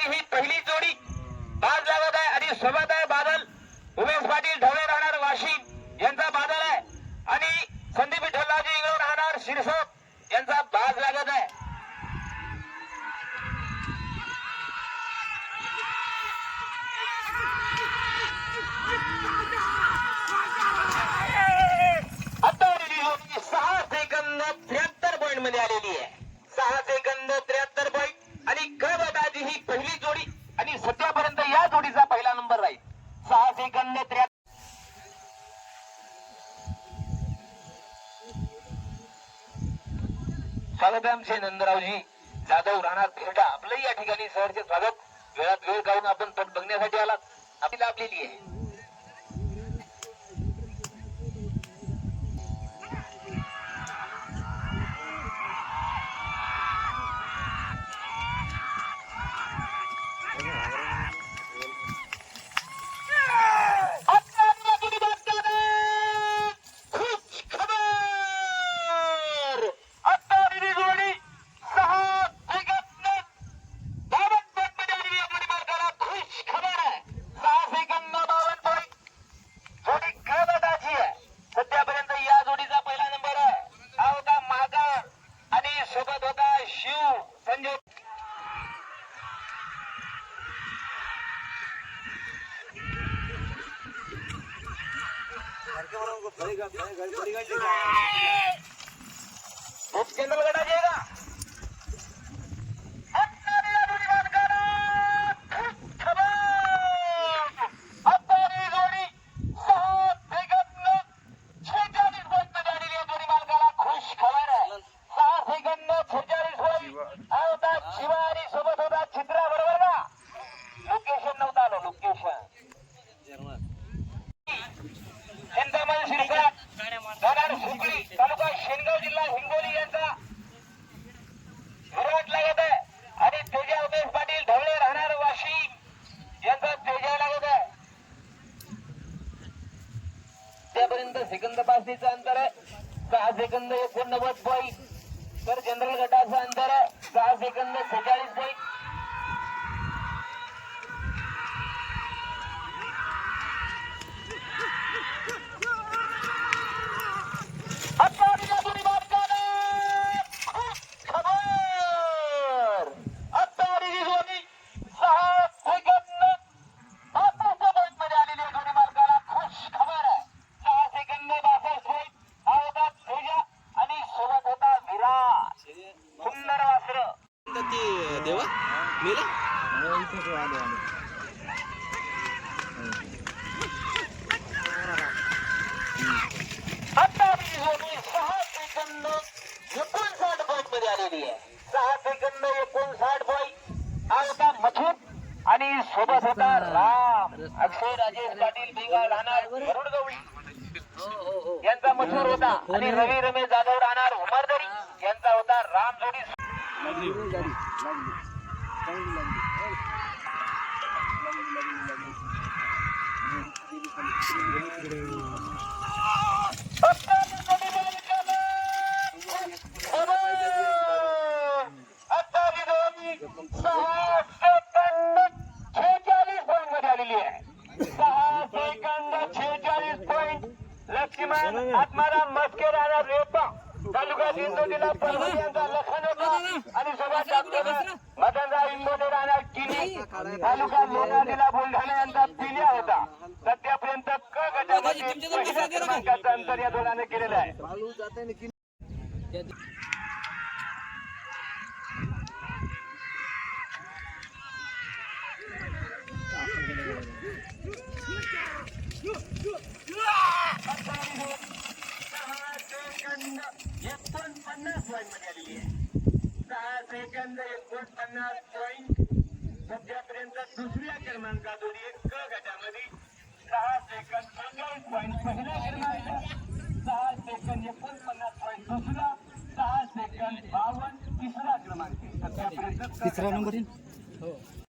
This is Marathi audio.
गटाची ही पहिली जोडी बाज लागत आहे आणि सोबत आहे बादल उमेश पाटील ढवळे राहणार वाशिम यांचा बादल आहे आणि संदीप विठ्ठलरावजी इंगळे राहणार शिरसोट यांचा बाज लागत आहे. आता 6 सेकंद 73 पॉइंट मध्ये आलेली आहे. 6 सेकंद 73 पॉइंट आणि क गटाची ही पहिली जोडी आणि सध्यापर्यंत या जोडीचा पहिला नंबर राहील. 6 सेकंद 73. स्वागत आहे आमचे नंदरावजी जाधव राहणार भेटा. आपलं या ठिकाणी सहर्ष स्वागत. वेळात वेळ काढून आपण पट बघण्यासाठी आलात. आपली लाभलेली आहे. जनरल गटा जाएगा तालुका शेनगाव जिल्हा हिंगोली यांचा विराट लागत आहे आणि तेजा उमेश पाटील ढवळे राहणार वाशिम यांचा तेजा लागत आहे. त्यापर्यंत सेकंद पासनीचं अंतर आहे 6 सेकंद 89 पॉईंट. तर जनरल गटाचं अंतर आहे 6 सेकंद 46 पॉईंट. देवा मेला आता 6 सेकंद 59 पॉईंट मध्ये आलेली आहे. 6 सेकंद 59 पॉईंट. हा होता मथुर आणि सोबत होता राम. अक्षय राजेश पाटील बेगा राहणार गरुड गवळी यांचा मथुर होता आणि रवी रमेश जाधव राहणार उमरदरी यांचा होता राम जोडी. लक्ष्मण आत्माराम मस्के राहणार रेपा तालुका सिंधुदुर्ग परभणी यांचा लखन होता आणि सोबत मदनराव इंगोले राहणार किनी तालुका लोणावळा बुलढाणा यांचा पिल्या होता. सध्यापर्यंत क गटामध्ये पहिल्या क्रमांकाचं अंतर या दोघांनी केलेलं आहे. Second 49 point. सध्यापर्यंत दुसऱ्या क्रमांकातून क गटामध्ये 6 सेकंद 39 पॉईंट पहिल्या क्रमांक, 6 सेकंद 49 पॉईंट दुसरा, 6 सेकंद 52 तिसरा क्रमांक. सध्यापर्यंत तिसरा नंबर